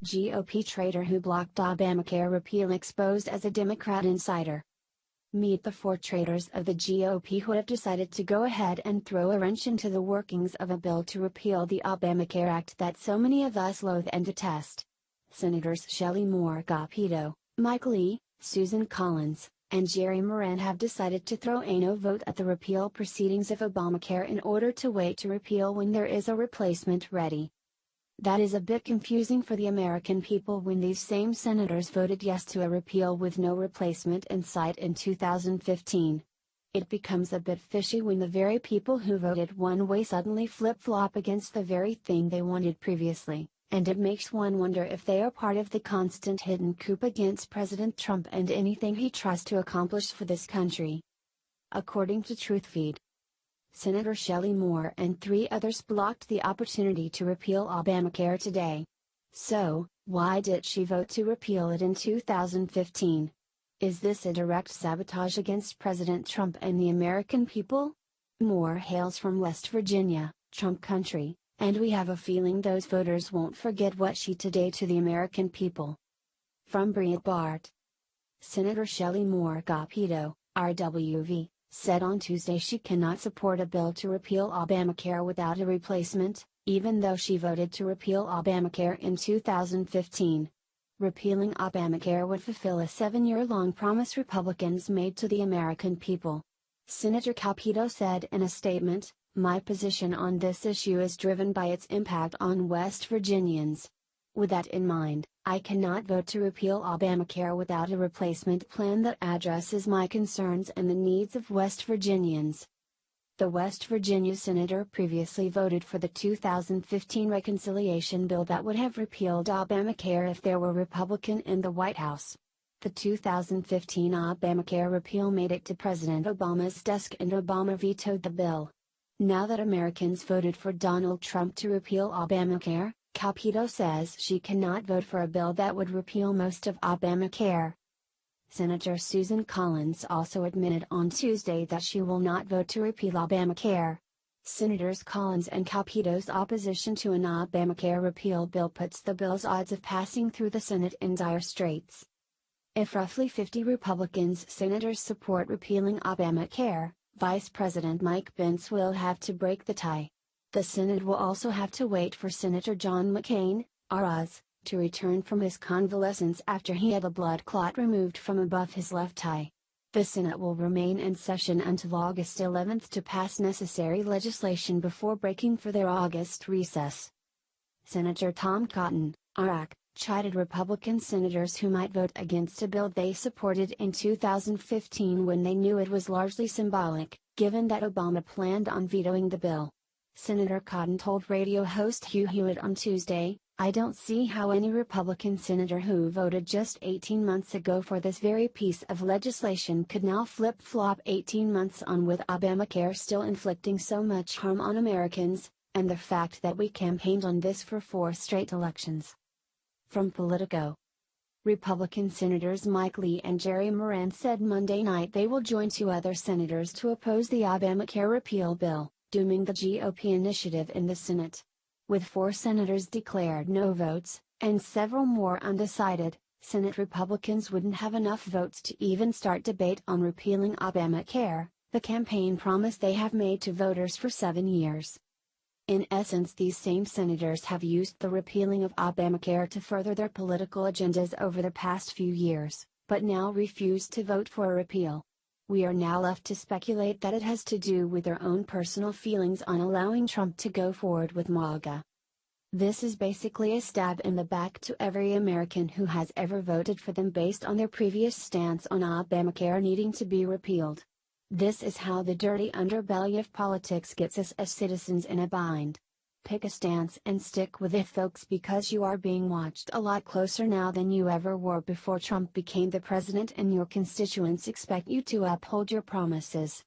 GOP traitor who blocked Obamacare repeal exposed as a Democrat insider. Meet the 4 traitors of the GOP who have decided to go ahead and throw a wrench into the workings of a bill to repeal the Obamacare Act that so many of us loathe and detest. Senators Shelley Moore Capito, Mike Lee, Susan Collins, and Jerry Moran have decided to throw a no vote at the repeal proceedings of Obamacare in order to wait to repeal when there is a replacement ready. That is a bit confusing for the American people when these same senators voted yes to a repeal with no replacement in sight in 2015. It becomes a bit fishy when the very people who voted one way suddenly flip-flop against the very thing they wanted previously, and it makes one wonder if they are part of the constant hidden coup against President Trump and anything he tries to accomplish for this country. According to TruthFeed, Senator Shelley Moore and 3 others blocked the opportunity to repeal Obamacare today. So, why did she vote to repeal it in 2015? Is this a direct sabotage against President Trump and the American people? Moore hails from West Virginia, Trump country, and we have a feeling those voters won't forget what she did to the American people. From Breitbart, Senator Shelley Moore Capito, RWV, said on Tuesday she cannot support a bill to repeal Obamacare without a replacement, even though she voted to repeal Obamacare in 2015. Repealing Obamacare would fulfill a 7-year-long promise Republicans made to the American people. Senator Capito said in a statement, "My position on this issue is driven by its impact on West Virginians. With that in mind, I cannot vote to repeal Obamacare without a replacement plan that addresses my concerns and the needs of West Virginians." The West Virginia senator previously voted for the 2015 reconciliation bill that would have repealed Obamacare if there were a Republican in the White House. The 2015 Obamacare repeal made it to President Obama's desk and Obama vetoed the bill. Now that Americans voted for Donald Trump to repeal Obamacare, Capito says she cannot vote for a bill that would repeal most of Obamacare. Senator Susan Collins also admitted on Tuesday that she will not vote to repeal Obamacare. Senators Collins and Capito's opposition to an Obamacare repeal bill puts the bill's odds of passing through the Senate in dire straits. If roughly 50 Republican senators support repealing Obamacare, Vice President Mike Pence will have to break the tie. The Senate will also have to wait for Senator John McCain, ROZ, to return from his convalescence after he had a blood clot removed from above his left eye. The Senate will remain in session until August 11 to pass necessary legislation before breaking for their August recess. Senator Tom Cotton, ROC, chided Republican senators who might vote against a bill they supported in 2015 when they knew it was largely symbolic, given that Obama planned on vetoing the bill. Senator Cotton told radio host Hugh Hewitt on Tuesday, "I don't see how any Republican senator who voted just 18 months ago for this very piece of legislation could now flip-flop 18 months on with Obamacare still inflicting so much harm on Americans, and the fact that we campaigned on this for 4 straight elections." From Politico, Republican Senators Mike Lee and Jerry Moran said Monday night they will join 2 other senators to oppose the Obamacare repeal bill, dooming the GOP initiative in the Senate. With 4 senators declared no votes, and several more undecided, Senate Republicans wouldn't have enough votes to even start debate on repealing Obamacare, the campaign promise they have made to voters for 7 years. In essence, these same senators have used the repealing of Obamacare to further their political agendas over the past few years, but now refuse to vote for a repeal. We are now left to speculate that it has to do with their own personal feelings on allowing Trump to go forward with MAGA. This is basically a stab in the back to every American who has ever voted for them based on their previous stance on Obamacare needing to be repealed. This is how the dirty underbelly of politics gets us as citizens in a bind. Pick a stance and stick with it, folks, because you are being watched a lot closer now than you ever were before Trump became the president, and your constituents expect you to uphold your promises.